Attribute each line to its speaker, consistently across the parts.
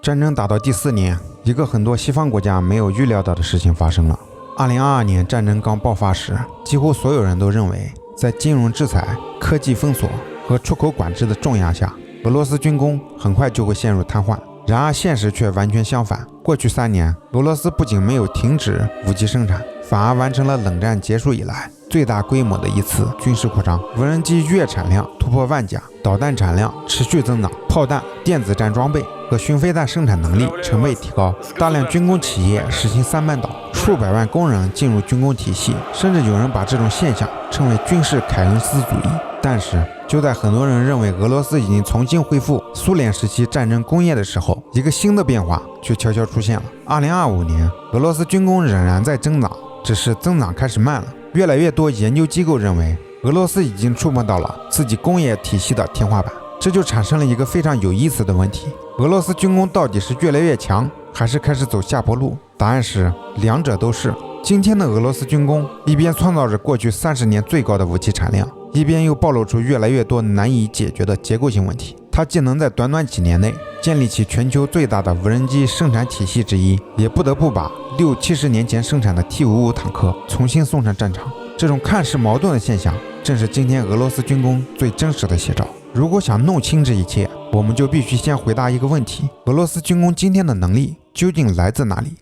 Speaker 1: 战争打到第4年，一个很多西方国家没有预料到的事情发生了。2022年战争刚爆发时，几乎所有人都认为，在金融制裁、科技封锁和出口管制的重压下，俄罗斯军工很快就会陷入瘫痪。然而现实却完全相反，过去3年，俄罗斯不仅没有停止武器生产，反而完成了冷战结束以来最大规模的一次军事扩张。无人机月产量突破万架，导弹产量持续增长，炮弹、电子战装备和巡飞弹生产能力成倍提高，大量军工企业实行3班倒，数百万工人进入军工体系，甚至有人把这种现象称为军事凯恩斯主义。但是就在很多人认为俄罗斯已经重新恢复苏联时期战争工业的时候，一个新的变化却悄悄出现了。2025年，俄罗斯军工仍然在增长，只是增长开始慢了。越来越多研究机构认为，俄罗斯已经触碰到了自己工业体系的天花板，这就产生了一个非常有意思的问题：俄罗斯军工到底是越来越强，还是开始走下坡路？答案是两者都是。今天的俄罗斯军工一边创造着过去30年最高的武器产量，一边又暴露出越来越多难以解决的结构性问题。它既能在短短几年内建立起全球最大的无人机生产体系之一，也不得不把60-70年前生产的 T-55坦克重新送上战场。这种看似矛盾的现象，正是今天俄罗斯军工最真实的写照。如果想弄清这一切，我们就必须先回答一个问题：俄罗斯军工今天的能力究竟来自哪里？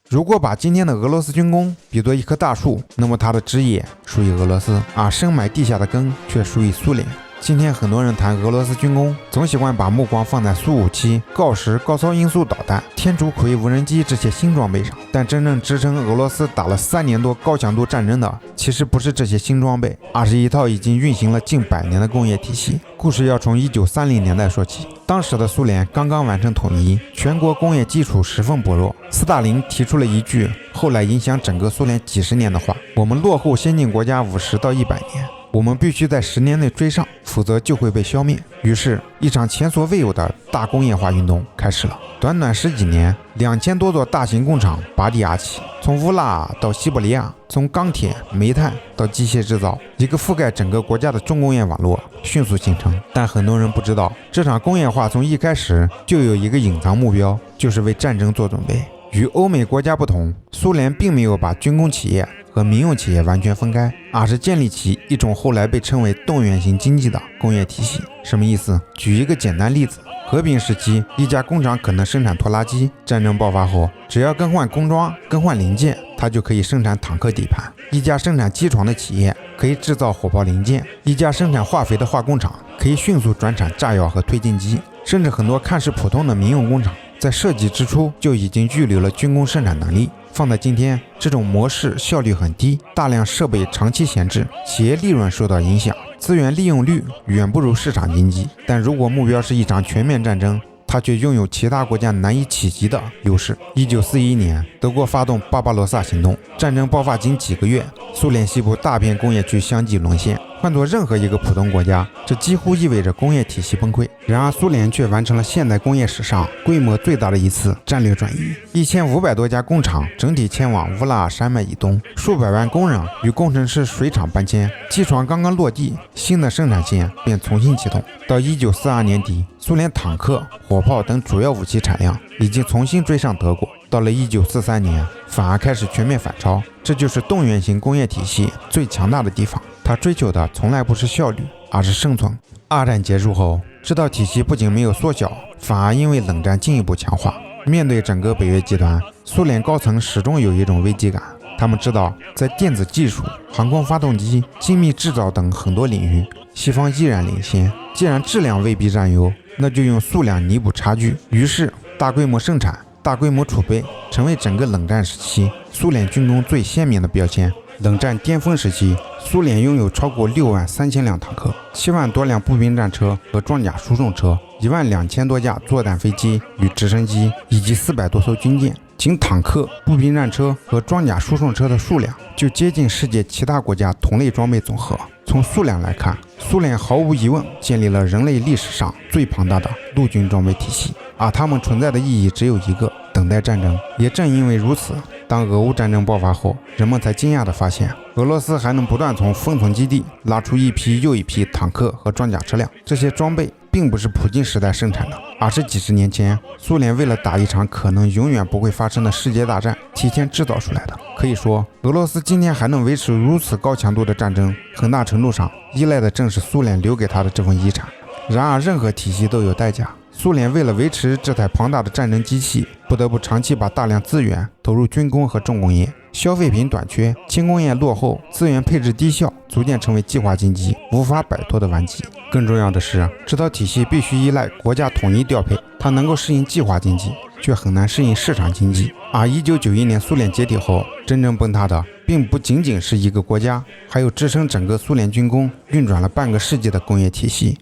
Speaker 1: 如果把今天的俄罗斯军工比作一棵大树，那么它的枝叶属于俄罗斯，而深埋地下的根却属于苏联。今天很多人谈俄罗斯军工，总喜欢把目光放在苏57、锆石高超音速导弹、天竺葵无人机这些新装备上，但真正支撑俄罗斯打了3年多高强度战争的，其实不是这些新装备，而是一套已经运行了近100年的工业体系。故事要从1930年代说起，当时的苏联刚刚完成统一，全国工业基础十分薄弱。斯大林提出了一句后来影响整个苏联几十年的话：我们落后先进国家50到100年，我们必须在10年内追上，否则就会被消灭。于是，一场前所未有的大工业化运动开始了。短短10几年，2000多座大型工厂拔地而起，从乌拉尔到西伯利亚，从钢铁、煤炭到机械制造，一个覆盖整个国家的重工业网络迅速形成。但很多人不知道，这场工业化从一开始就有一个隐藏目标，就是为战争做准备。与欧美国家不同，苏联并没有把军工企业和民用企业完全分开，而是建立起一种后来被称为动员型经济的工业体系。什么意思？举一个简单例子，和平时期，一家工厂可能生产拖拉机，战争爆发后，只要更换工装、更换零件，它就可以生产坦克底盘。一家生产机床的企业可以制造火炮零件，一家生产化肥的化工厂可以迅速转产炸药和推进机，甚至很多看似普通的民用工厂在设计之初就已经预留了军工生产能力。放在今天，这种模式效率很低，大量设备长期闲置，企业利润受到影响，资源利用率远不如市场经济。但如果目标是一场全面战争，它却拥有其他国家难以企及的优势。1941年，德国发动巴巴罗萨行动，战争爆发仅几个月，苏联西部大片工业区相继沦陷。换做任何一个普通国家，这几乎意味着工业体系崩溃。然而，苏联却完成了现代工业史上规模最大的一次战略转移，1500多家工厂整体迁往乌拉尔山脉以东，数百万工人与工程师水厂搬迁，机床刚刚落地，新的生产线便重新启动。到1942年底，苏联坦克、火炮等主要武器产量已经重新追上德国。到了1943年，反而开始全面反超，这就是动员型工业体系最强大的地方。它追求的从来不是效率，而是生存。二战结束后，这套体系不仅没有缩小，反而因为冷战进一步强化。面对整个北约集团，苏联高层始终有一种危机感。他们知道，在电子技术、航空发动机、精密制造等很多领域，西方依然领先。既然质量未必占优，那就用数量弥补差距。于是，大规模生产、大规模储备成为整个冷战时期苏联军工最鲜明的标签。冷战巅峰时期，苏联拥有超过63000辆坦克、7万多辆步兵战车和装甲输送车、12000多架作战飞机与直升机，以及400多艘军舰。仅坦克、步兵战车和装甲输送车的数量就接近世界其他国家同类装备总和。从数量来看，苏联毫无疑问建立了人类历史上最庞大的陆军装备体系，而它们存在的意义只有一个：等待战争。也正因为如此，当俄乌战争爆发后，人们才惊讶地发现，俄罗斯还能不断从封存基地拉出一批又一批坦克和装甲车辆。这些装备并不是普京时代生产的，而是几十年前苏联为了打一场可能永远不会发生的世界大战提前制造出来的。可以说，俄罗斯今天还能维持如此高强度的战争，很大程度上依赖的正是苏联留给他的这份遗产。然而，任何体系都有代价。苏联为了维持这台庞大的战争机器，不得不长期把大量资源投入军工和重工业，消费品短缺，轻工业落后，资源配置低效，逐渐成为计划经济无法摆脱的顽疾。更重要的是，这套体系必须依赖国家统一调配，它能够适应计划经济，却很难适应市场经济。而1991年苏联解体后，真正崩塌的并不仅仅是一个国家，还有支撑整个苏联军工运转了半个世纪的工业体系。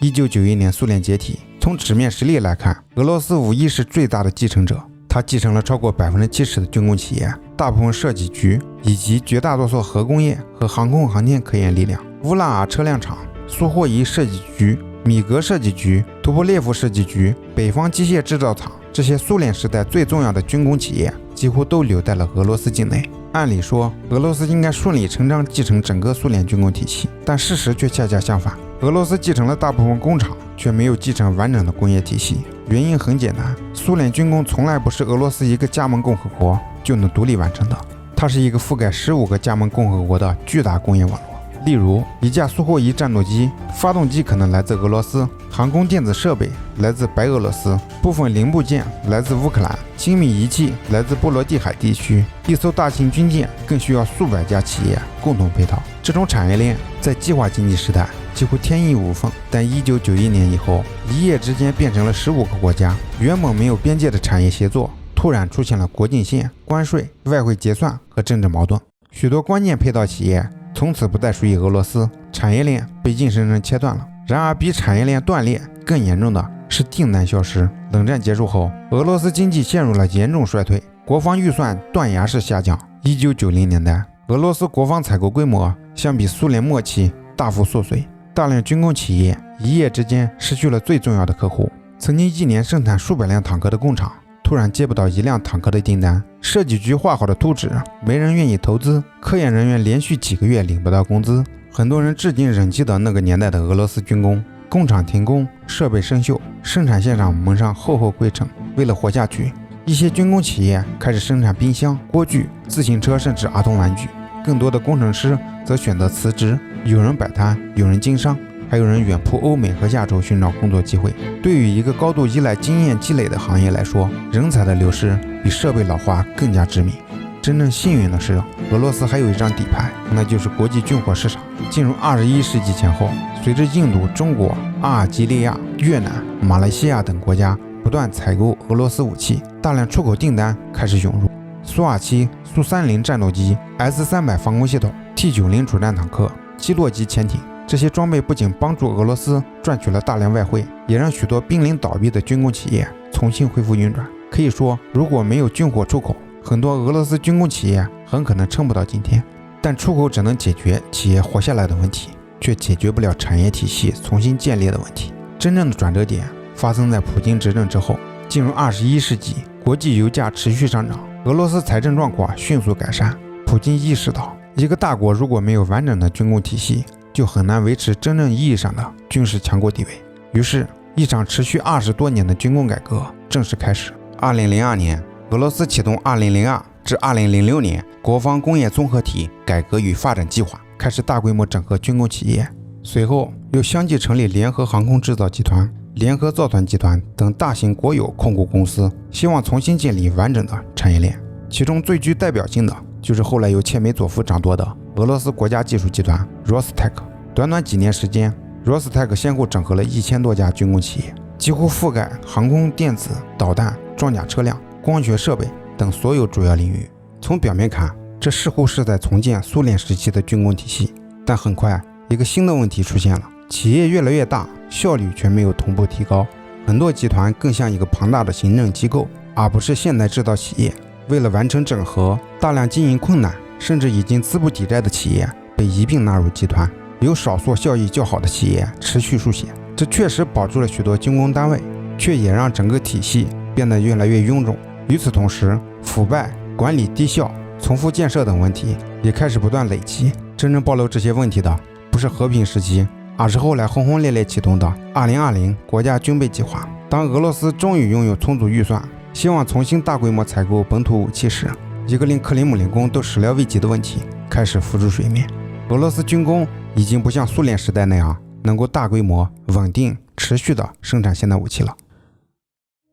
Speaker 1: 1991年苏联解体，从纸面实力来看，俄罗斯无疑是最大的继承者。它继承了超过70%的军工企业，大部分设计局以及绝大多数核工业和航空航天科研力量。乌拉尔车辆厂、苏霍伊设计局、米格设计局、图波列夫设计局、北方机械制造厂，这些苏联时代最重要的军工企业几乎都留在了俄罗斯境内。按理说，俄罗斯应该顺理成章继承整个苏联军工体系，但事实却恰恰相反。俄罗斯继承了大部分工厂，却没有继承完整的工业体系。原因很简单，苏联军工从来不是俄罗斯一个加盟共和国就能独立完成的，它是一个覆盖15个加盟共和国的巨大工业网络。例如，一架苏霍伊战斗机发动机可能来自俄罗斯，航空电子设备来自白俄罗斯，部分零部件来自乌克兰，精密仪器来自波罗的海地区，一艘大型军舰更需要数百家企业共同配套。这种产业链在计划经济时代几乎天衣无缝，但1991年以后，一夜之间变成了15个国家，原本没有边界的产业协作突然出现了国境线、关税、外汇结算和政治矛盾，许多关键配套企业从此不再属于俄罗斯，产业链被硬生生切断了。然而，比产业链断裂更严重的是订单消失。冷战结束后，俄罗斯经济陷入了严重衰退，国防预算断崖式下降。1990年代，俄罗斯国防采购规模相比苏联末期大幅缩水，大量军工企业一夜之间失去了最重要的客户。曾经一年生产数百辆坦克的工厂，突然接不到一辆坦克的订单，设计局画好的图纸没人愿意投资，科研人员连续几个月领不到工资。很多人至今仍记得那个年代的俄罗斯军工，工厂停工，设备生锈，生产线上蒙上厚厚灰尘。为了活下去，一些军工企业开始生产冰箱、锅具、自行车，甚至儿童玩具。更多的工程师则选择辞职，有人摆摊，有人经商，还有人远赴欧美和亚洲寻找工作机会。对于一个高度依赖经验积累的行业来说，人才的流失比设备老化更加致命。真正幸运的是，俄罗斯还有一张底牌，那就是国际军火市场。进入21世纪前后，随着印度、中国、阿尔及利亚、越南、马来西亚等国家不断采购俄罗斯武器，大量出口订单开始涌入。苏27、苏30战斗机、S300防空系统、T90主战坦克、基洛级潜艇，这些装备不仅帮助俄罗斯赚取了大量外汇，也让许多濒临倒闭的军工企业重新恢复运转。可以说，如果没有军火出口，很多俄罗斯军工企业很可能撑不到今天。但出口只能解决企业活下来的问题，却解决不了产业体系重新建立的问题。真正的转折点发生在普京执政之后。进入21世纪，国际油价持续上涨，俄罗斯财政状况迅速改善。普京意识到，一个大国如果没有完整的军工体系，就很难维持真正意义上的军事强国地位。于是，一场持续20多年的军工改革正式开始。2002年，俄罗斯启动2002至2006年国防工业综合体改革与发展计划，开始大规模整合军工企业。随后又相继成立联合航空制造集团、联合造船集团等大型国有控股公司，希望重新建立完整的产业链。其中最具代表性的就是后来由切梅佐夫掌舵的俄罗斯国家技术集团 Rostec。 短短几年时间， Rostec 先后整合了1000多家军工企业，几乎覆盖航空、电子、导弹、装甲车辆、光学设备等所有主要领域。从表面看，这似乎是在重建苏联时期的军工体系，但很快一个新的问题出现了，企业越来越大，效率却没有同步提高。很多集团更像一个庞大的行政机构，而不是现代制造企业。为了完成整合，大量经营困难甚至已经资不抵债的企业被一并纳入集团，有少数效益较好的企业持续书写。这确实保住了许多军工单位，却也让整个体系变得越来越臃肿。与此同时，腐败、管理低效、重复建设等问题也开始不断累积。真正暴露这些问题的不是和平时期，而是后来轰轰烈烈启动的2020国家军备计划。当俄罗斯终于拥有充足预算，希望重新大规模采购本土武器时，一个令克里姆林宫都始料未及的问题开始浮出水面。俄罗斯军工已经不像苏联时代那样能够大规模、稳定、持续地生产现代武器了。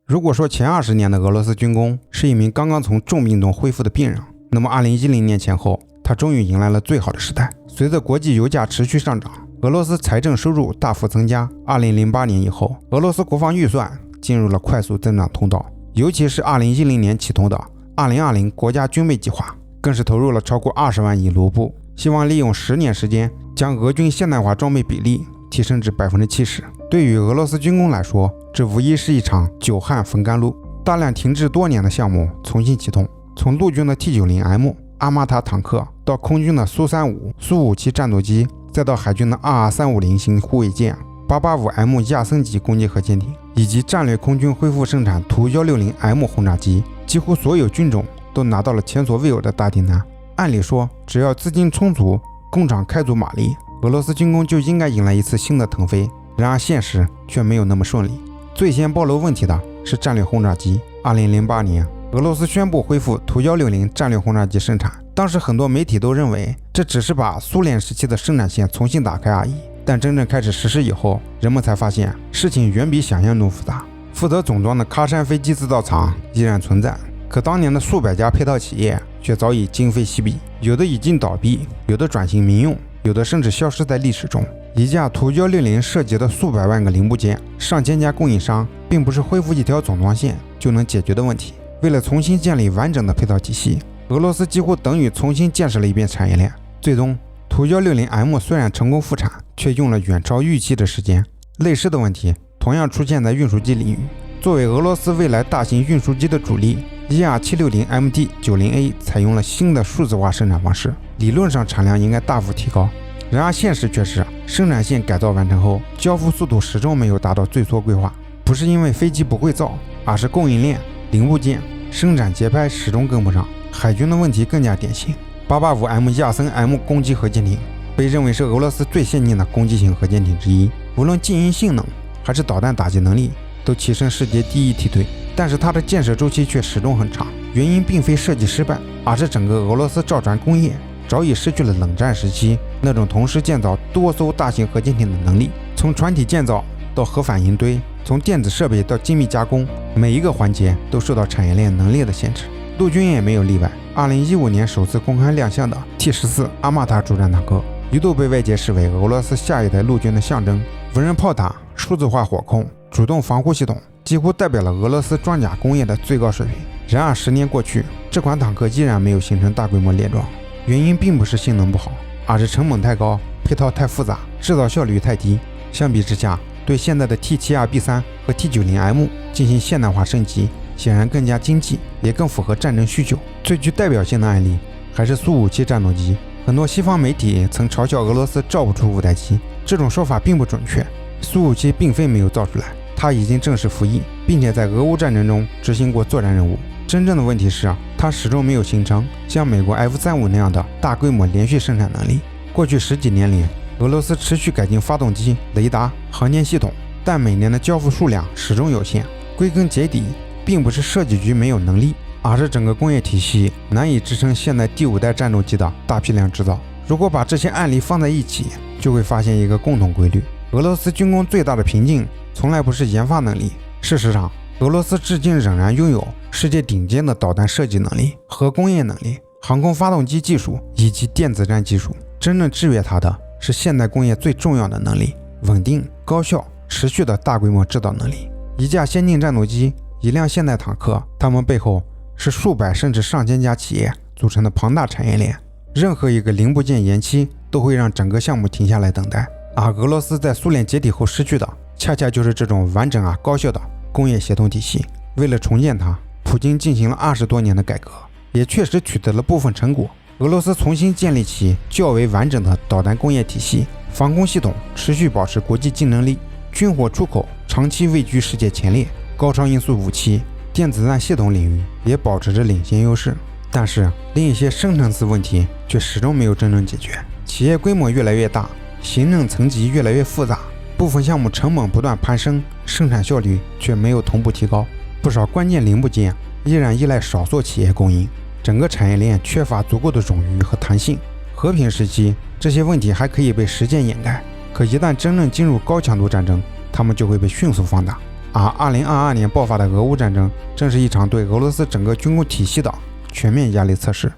Speaker 1: 如果说前20年的俄罗斯军工是一名刚刚从重病中恢复的病人，那么2010年前后，他终于迎来了最好的时代。随着国际油价持续上涨，俄罗斯财政收入大幅增加。2008年以后，俄罗斯国防预算进入了快速增长通道，尤其是2010年启动的2020国家军备计划，更是投入了超过20万亿卢布，希望利用10年时间将俄军现代化装备比例提升至70%。对于俄罗斯军工来说，这无疑是一场久旱逢甘露。大量停滞多年的项目重新启动，从陆军的 T90M 阿玛塔坦克到空军的苏35苏57战斗机，再到海军的 RR350型护卫舰、885M 亚森级攻击核潜艇，以及战略空军恢复生产图160M 轰炸机，几乎所有军种都拿到了前所未有的大订单。按理说，只要资金充足，工厂开足马力，俄罗斯军工就应该迎来一次新的腾飞。然而现实却没有那么顺利。最先暴露问题的是战略轰炸机。2008年，俄罗斯宣布恢复图160战略轰炸机生产。当时很多媒体都认为这只是把苏联时期的生产线重新打开而已，但真正开始实施以后，人们才发现事情远比想象中复杂。负责总装的喀山飞机制造厂依然存在，可当年的数百家配套企业却早已今非昔比，有的已经倒闭，有的转型民用，有的甚至消失在历史中。一架图160涉及的数百万个零部件，上千家供应商，并不是恢复一条总装线就能解决的问题。为了重新建立完整的配套体系，俄罗斯几乎等于重新建设了一遍产业链。最终，图160M虽然成功复产，却用了远超预期的时间。类似的问题同样出现在运输机领域。作为俄罗斯未来大型运输机的主力，ER760MT90A 采用了新的数字化生产方式，理论上产量应该大幅提高。然而现实却是，生产线改造完成后，交付速度始终没有达到最初规划。不是因为飞机不会造，而是供应链、零部件、生产节拍始终跟不上。海军的问题更加典型。885M 亚森 M 攻击核潜艇被认为是俄罗斯最先进的攻击型核潜艇之一，无论静音性能还是导弹打击能力都跻身世界第一梯队，但是它的建设周期却始终很长。原因并非设计失败，而是整个俄罗斯造船工业早已失去了冷战时期那种同时建造多艘大型核潜艇的能力。从船体建造到核反应堆，从电子设备到精密加工，每一个环节都受到产业链能力的限制。陆军也没有例外。2015年首次公开亮相的 T14阿玛塔主战坦克，一度被外界视为俄罗斯下一代陆军的象征。无人炮塔、数字化火控、主动防护系统，几乎代表了俄罗斯装甲工业的最高水平。然而10年过去，这款坦克依然没有形成大规模列装。原因并不是性能不好，而是成本太高，配套太复杂，制造效率太低。相比之下，对现在的 T72B3 和 T90M 进行现代化升级，显然更加经济，也更符合战争需求。最具代表性的案例还是苏57战斗机。很多西方媒体曾嘲笑俄罗斯造不出5代机，这种说法并不准确。苏57并非没有造出来，它已经正式服役，并且在俄乌战争中执行过作战任务。真正的问题是，它始终没有形成像美国 F-35那样的大规模连续生产能力。过去10几年里，俄罗斯持续改进发动机、雷达、航天系统，但每年的交付数量始终有限。归根结底，并不是设计局没有能力，而是整个工业体系难以支撑现在第5代战斗机的大批量制造。如果把这些案例放在一起，就会发现一个共同规律：俄罗斯军工最大的瓶颈从来不是研发能力。事实上，俄罗斯至今仍然拥有世界顶尖的导弹设计能力、核工业能力、航空发动机技术以及电子战技术。真正制约它的是现代工业最重要的能力：稳定、高效、持续的大规模制造能力。一架先进战斗机，一辆现代坦克，它们背后是数百甚至上千家企业组成的庞大产业链。任何一个零部件延期都会让整个项目停下来等待，而俄罗斯在苏联解体后失去的恰恰就是这种完整高效的工业协同体系。为了重建它，普京进行了20多年的改革，也确实取得了部分成果。俄罗斯重新建立起较为完整的导弹工业体系，防空系统持续保持国际竞争力，军火出口长期位居世界前列，高超音速武器、电子战系统领域也保持着领先优势。但是另一些深层次问题却始终没有真正解决。企业规模越来越大，行政层级越来越复杂，部分项目成本不断攀升，生产效率却没有同步提高，不少关键零部件依然依赖少数企业供应，整个产业链缺乏足够的冗余和弹性。和平时期，这些问题还可以被实践掩盖，可一旦真正进入高强度战争，它们就会被迅速放大。而2022年爆发的俄乌战争，正是一场对俄罗斯整个军工体系的全面压力测试。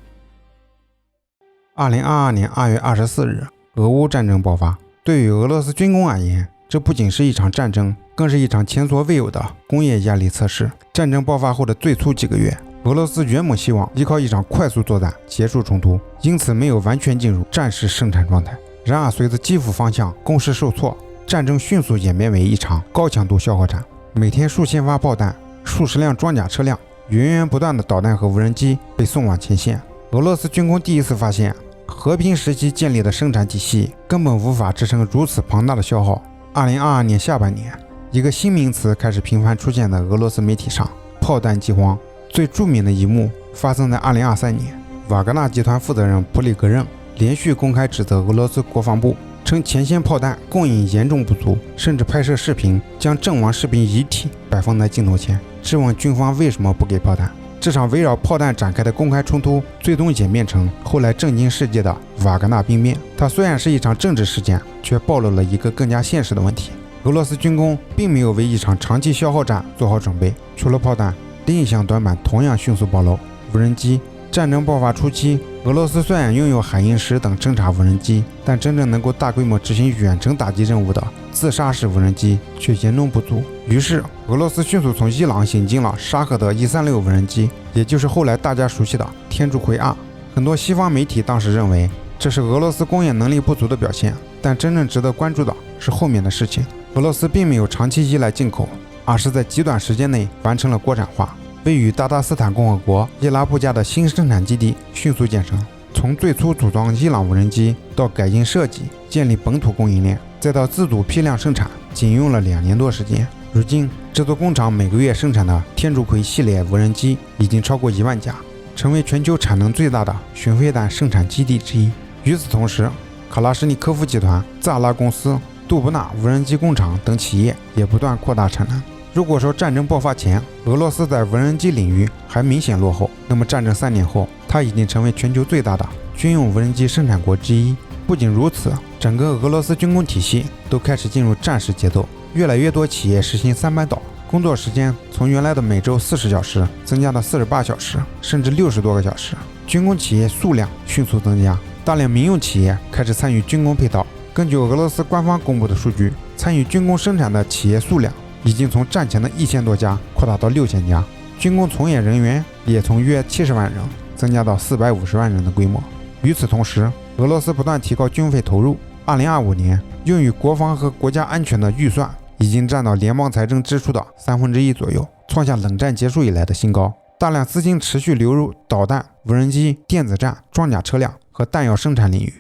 Speaker 1: 2022年2月24日，俄乌战争爆发。对于俄罗斯军工而言，这不仅是一场战争，更是一场前所未有的工业压力测试。战争爆发后的最初几个月，俄罗斯原本希望依靠一场快速作战结束冲突，因此没有完全进入战时生产状态。然而，随着基辅方向攻势受挫，战争迅速演变为一场高强度消耗战。每天数千发炮弹、数十辆装甲车辆、源源不断的导弹和无人机被送往前线。俄罗斯军工第一次发现，和平时期建立的生产体系根本无法支撑如此庞大的消耗。2022年下半年，一个新名词开始频繁出现在俄罗斯媒体上：炮弹饥荒。最著名的一幕发生在2023年，瓦格纳集团负责人普里格任连续公开指责俄罗斯国防部，称前线炮弹供应严重不足，甚至拍摄视频将阵亡士兵遗体摆放在镜头前，质问军方为什么不给炮弹。这场围绕炮弹展开的公开冲突最终演变成后来震惊世界的瓦格纳兵变。它虽然是一场政治事件，却暴露了一个更加现实的问题：俄罗斯军工并没有为一场长期消耗战做好准备。除了炮弹，另一项短板同样迅速暴露：无人机。战争爆发初期，俄罗斯虽然拥有海鹰10等侦察无人机，但真正能够大规模执行远程打击任务的自杀式无人机却严重不足。于是，俄罗斯迅速从伊朗引进了沙赫德136无人机，也就是后来大家熟悉的天竺葵2。很多西方媒体当时认为这是俄罗斯工业能力不足的表现，但真正值得关注的是后面的事情。俄罗斯并没有长期依赖进口，而是在极短时间内完成了国产化。位于达达斯坦共和国伊拉布加的新生产基地迅速建成，从最初组装伊朗无人机到改进设计、建立本土供应链，再到自主批量生产，仅用了2年多时间。如今，这座工厂每个月生产的天竺葵系列无人机已经超过1万架，成为全球产能最大的巡飞弹生产基地之一。与此同时，卡拉什尼科夫集团、扎拉公司、杜布纳无人机工厂等企业也不断扩大产能。如果说战争爆发前，俄罗斯在无人机领域还明显落后，那么战争3年后，它已经成为全球最大的军用无人机生产国之一。不仅如此，整个俄罗斯军工体系都开始进入战时节奏，越来越多企业实行3班倒，工作时间从原来的每周40小时增加到48小时，甚至60多个小时。军工企业数量迅速增加，大量民用企业开始参与军工配套。根据俄罗斯官方公布的数据，参与军工生产的企业数量已经从战前的1000多家扩大到6000家，军工从业人员也从约70万人增加到450万人的规模。与此同时，俄罗斯不断提高军费投入，2025年用于国防和国家安全的预算已经占到联邦财政支出的1/3左右，创下冷战结束以来的新高。大量资金持续流入导弹、无人机、电子战、装甲车辆和弹药生产领域。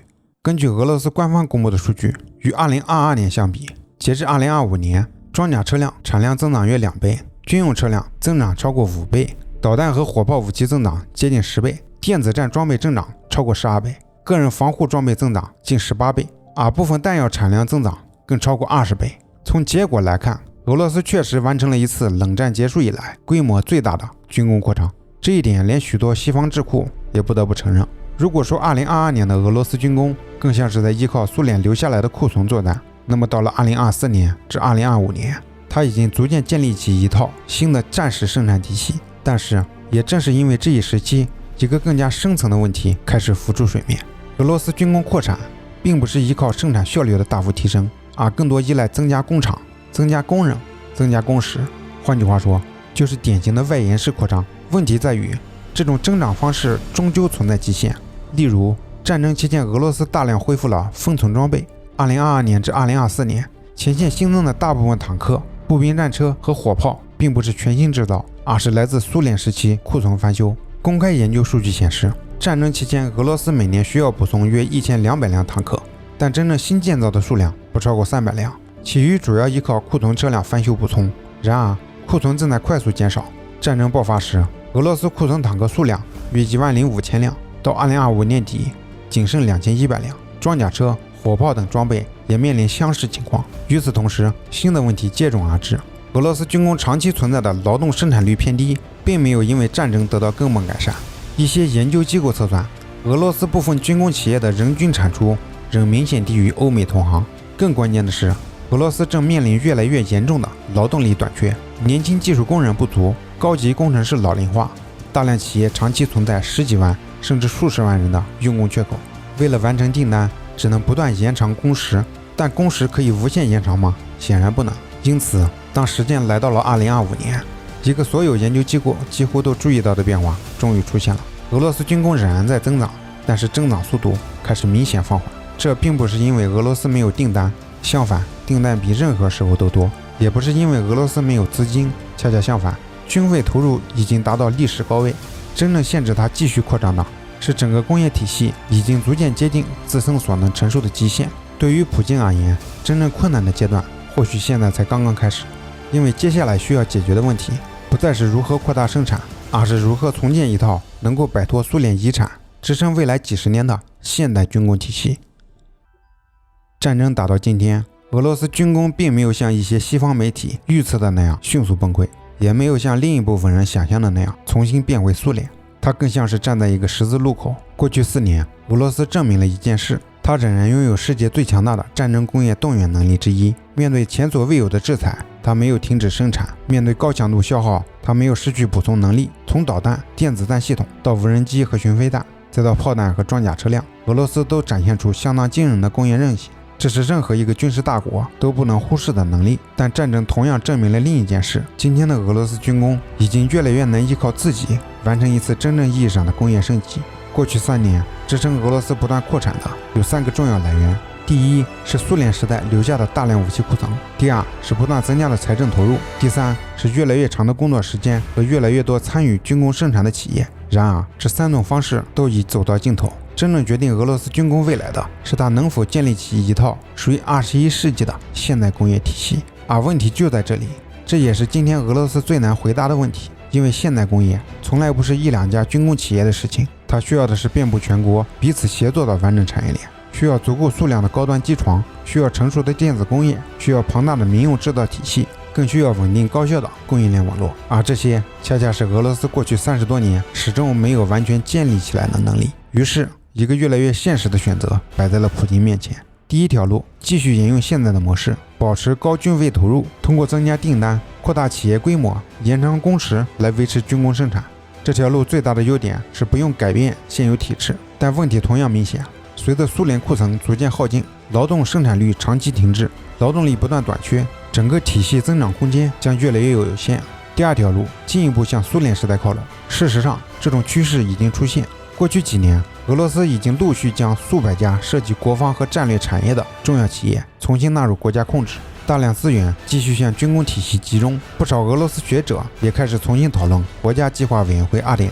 Speaker 1: 根据俄罗斯官方公布的数据，与2022年相比，截至2025年，装甲车辆产量增长约2倍，军用车辆增长超过5倍，导弹和火炮武器增长接近10倍，电子战装备增长超过12倍，个人防护装备增长近18倍，而部分弹药产量增长更超过20倍。从结果来看，俄罗斯确实完成了一次冷战结束以来规模最大的军工扩张，这一点连许多西方智库也不得不承认。如果说2022年的俄罗斯军工更像是在依靠苏联留下来的库存作战，那么到了2024年至2025年，它已经逐渐建立起一套新的战时生产体系。但是也正是因为这一时期，一个更加深层的问题开始浮出水面：俄罗斯军工扩产并不是依靠生产效率的大幅提升，而更多依赖增加工厂、增加工人、增加工时。换句话说，就是典型的外延式扩张。问题在于，这种增长方式终究存在极限。例如，战争期间俄罗斯大量恢复了封存装备。2022年至2024年，前线新增的大部分坦克、步兵战车和火炮并不是全新制造，而是来自苏联时期库存翻修。公开研究数据显示，战争期间俄罗斯每年需要补充约1200辆坦克，但真正新建造的数量不超过300辆，其余主要依靠库存车辆翻修补充。然而，库存正在快速减少。战争爆发时，俄罗斯库存坦克数量约15000辆，到2025年底仅剩2100辆。装甲车、火炮等装备也面临相似情况。与此同时，新的问题接踵而至。俄罗斯军工长期存在的劳动生产率偏低，并没有因为战争得到根本改善。一些研究机构测算，俄罗斯部分军工企业的人均产出仍明显低于欧美同行。更关键的是，俄罗斯正面临越来越严重的劳动力短缺，年轻技术工人不足，高级工程师老龄化，大量企业长期存在十几万甚至数十万人的用工缺口。为了完成订单，只能不断延长工时，但工时可以无限延长吗？显然不能。因此，当时间来到了2025年，一个所有研究机构几乎都注意到的变化终于出现了。俄罗斯军工仍然在增长，但是增长速度开始明显放缓。这并不是因为俄罗斯没有订单，相反，订单比任何时候都多；也不是因为俄罗斯没有资金，恰恰相反，军费投入已经达到历史高位。真正限制它继续扩张的是整个工业体系已经逐渐接近自身所能承受的极限。对于普京而言，真正困难的阶段或许现在才刚刚开始，因为接下来需要解决的问题不再是如何扩大生产，而是如何重建一套能够摆脱苏联遗产、支撑未来几十年的现代军工体系。战争打到今天，俄罗斯军工并没有像一些西方媒体预测的那样迅速崩溃，也没有像另一部分人想象的那样重新变回苏联。它更像是站在一个十字路口。过去4年，俄罗斯证明了一件事，它仍然拥有世界最强大的战争工业动员能力之一。面对前所未有的制裁，它没有停止生产；面对高强度消耗，它没有失去补充能力。从导弹、电子弹系统到无人机和巡飞弹，再到炮弹和装甲车辆，俄罗斯都展现出相当惊人的工业韧性。这是任何一个军事大国都不能忽视的能力。但战争同样证明了另一件事，今天的俄罗斯军工已经越来越能依靠自己完成一次真正意义上的工业升级。过去3年，支撑俄罗斯不断扩产的有3个重要来源。第一是苏联时代留下的大量武器库存，第二是不断增加的财政投入，第三是越来越长的工作时间和越来越多参与军工生产的企业。然而，这3种方式都已走到尽头。真正决定俄罗斯军工未来的是它能否建立起一套属于21世纪的现代工业体系。而问题就在这里，这也是今天俄罗斯最难回答的问题。因为现代工业从来不是1、2家军工企业的事情，它需要的是遍布全国、彼此协作的完整产业链，需要足够数量的高端机床，需要成熟的电子工业，需要庞大的民用制造体系，更需要稳定高效的供应链网络。而这些恰恰是俄罗斯过去30多年始终没有完全建立起来的能力。于是，一个越来越现实的选择摆在了普京面前。第一条路，继续沿用现在的模式，保持高军费投入，通过增加订单、扩大企业规模、延长工时来维持军工生产。这条路最大的优点是不用改变现有体制，但问题同样明显。随着苏联库存逐渐耗尽，劳动生产率长期停滞，劳动力不断短缺，整个体系增长空间将越来越有限。第二条路，进一步向苏联时代靠拢。事实上，这种趋势已经出现。过去几年，俄罗斯已经陆续将数百家涉及国防和战略产业的重要企业重新纳入国家控制，大量资源继续向军工体系集中。不少俄罗斯学者也开始重新讨论国家计划委员会 2.0、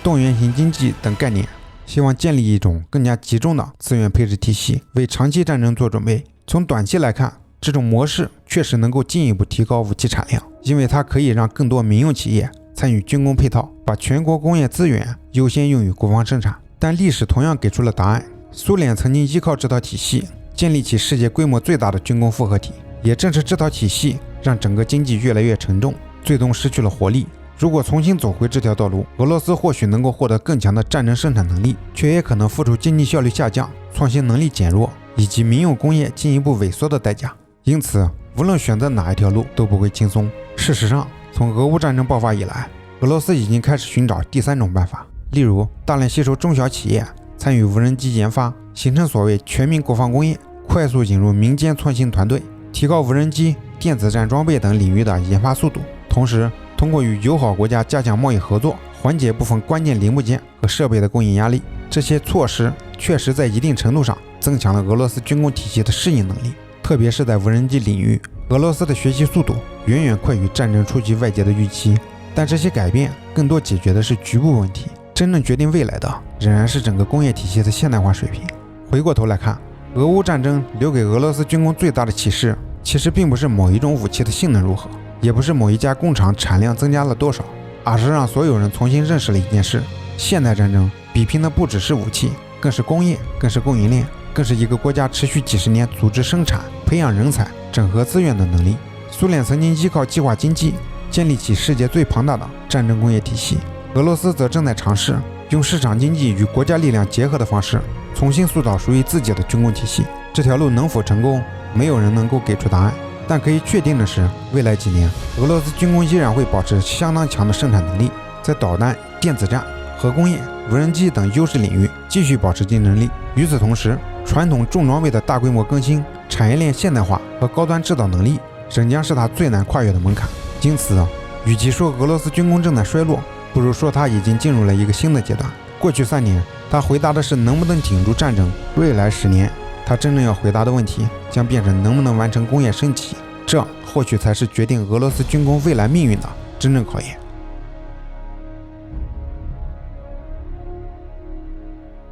Speaker 1: 动员型经济等概念，希望建立一种更加集中的资源配置体系，为长期战争做准备。从短期来看，这种模式确实能够进一步提高武器产量，因为它可以让更多民用企业参与军工配套，把全国工业资源优先用于国防生产。但历史同样给出了答案，苏联曾经依靠这套体系建立起世界规模最大的军工复合体，也正是这套体系让整个经济越来越沉重，最终失去了活力。如果重新走回这条道路，俄罗斯或许能够获得更强的战争生产能力，却也可能付出经济效率下降、创新能力减弱以及民用工业进一步萎缩的代价。因此，无论选择哪一条路都不会轻松。事实上，从俄乌战争爆发以来，俄罗斯已经开始寻找第3种办法，例如大量吸收中小企业，参与无人机研发，形成所谓全民国防工业，快速引入民间创新团队，提高无人机、电子战装备等领域的研发速度，同时通过与友好国家加强贸易合作，缓解部分关键零部件和设备的供应压力。这些措施确实在一定程度上增强了俄罗斯军工体系的适应能力，特别是在无人机领域，俄罗斯的学习速度远远快于战争初期外界的预期。但这些改变更多解决的是局部问题，真正决定未来的仍然是整个工业体系的现代化水平。回过头来看，俄乌战争留给俄罗斯军工最大的启示，其实并不是某一种武器的性能如何，也不是某一家工厂产量增加了多少，而是让所有人重新认识了一件事：现代战争比拼的不只是武器，更是工业，更是供应链，更是一个国家持续几十年组织生产、培养人才、整合资源的能力。苏联曾经依靠计划经济建立起世界最庞大的战争工业体系，俄罗斯则正在尝试用市场经济与国家力量结合的方式，重新塑造属于自己的军工体系。这条路能否成功，没有人能够给出答案。但可以确定的是，未来几年，俄罗斯军工依然会保持相当强的生产能力，在导弹、电子战、核工业、无人机等优势领域继续保持竞争力。与此同时，传统重装备的大规模更新、产业链现代化和高端制造能力仍将是它最难跨越的门槛。因此，与其说俄罗斯军工正在衰落，不如说它已经进入了一个新的阶段。过去3年，他回答的是能不能挺住战争；未来10年，他真正要回答的问题将变成能不能完成工业升级。这或许才是决定俄罗斯军工未来命运的真正考验。